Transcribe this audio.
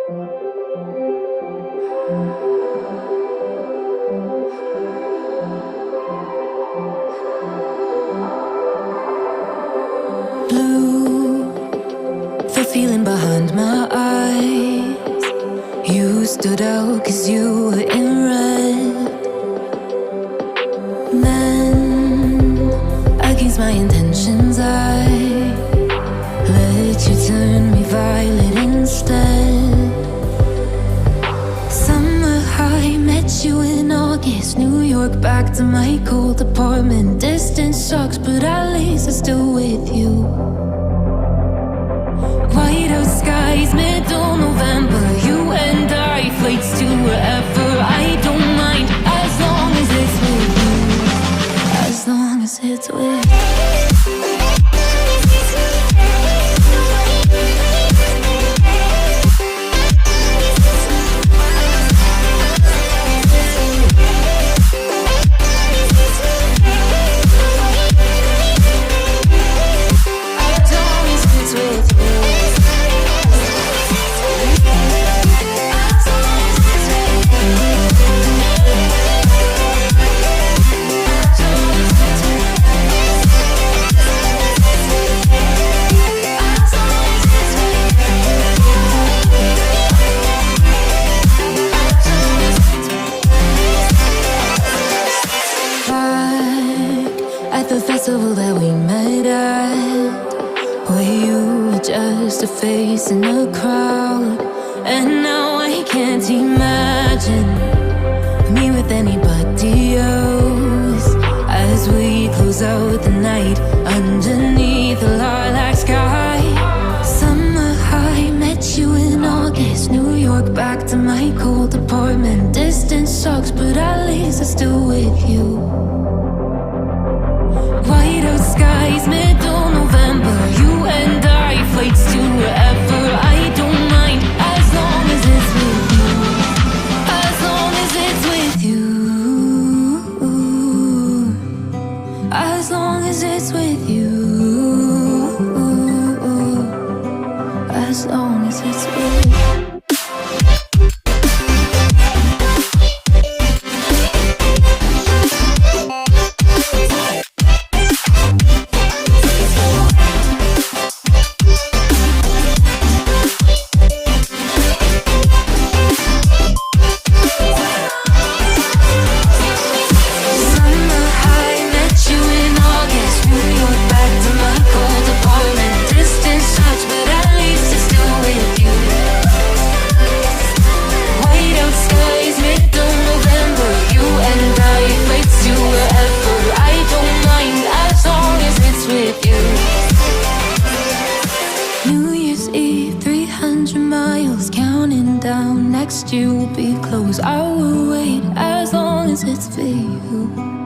Blue, the feeling behind my eyes. You stood out 'cause you were in red. Men against my intentions, I let you turn me violet instead. Summer high, met you in August. New York, back to my cold apartment. Distance sucks, but at least I'm still with you. White out skies, middle November. You and I, flights to wherever. I don't mind, as long as it's with you. As long as it's with you. At the festival that we met at, where you were just a face in the crowd. And now I can't imagine me with anybody else. As we close out the night underneath the lilac sky. Summer high, met you in August. New York, back to my cold apartment. Distance sucks, but at least I'm still with you. White out skies, middle November. You and I, flights to wherever. I don't mind, as long as it's with you. As long as it's with you. As long as it's with you. As long as it's with you. Next year will be close. I will wait as long as it's for you.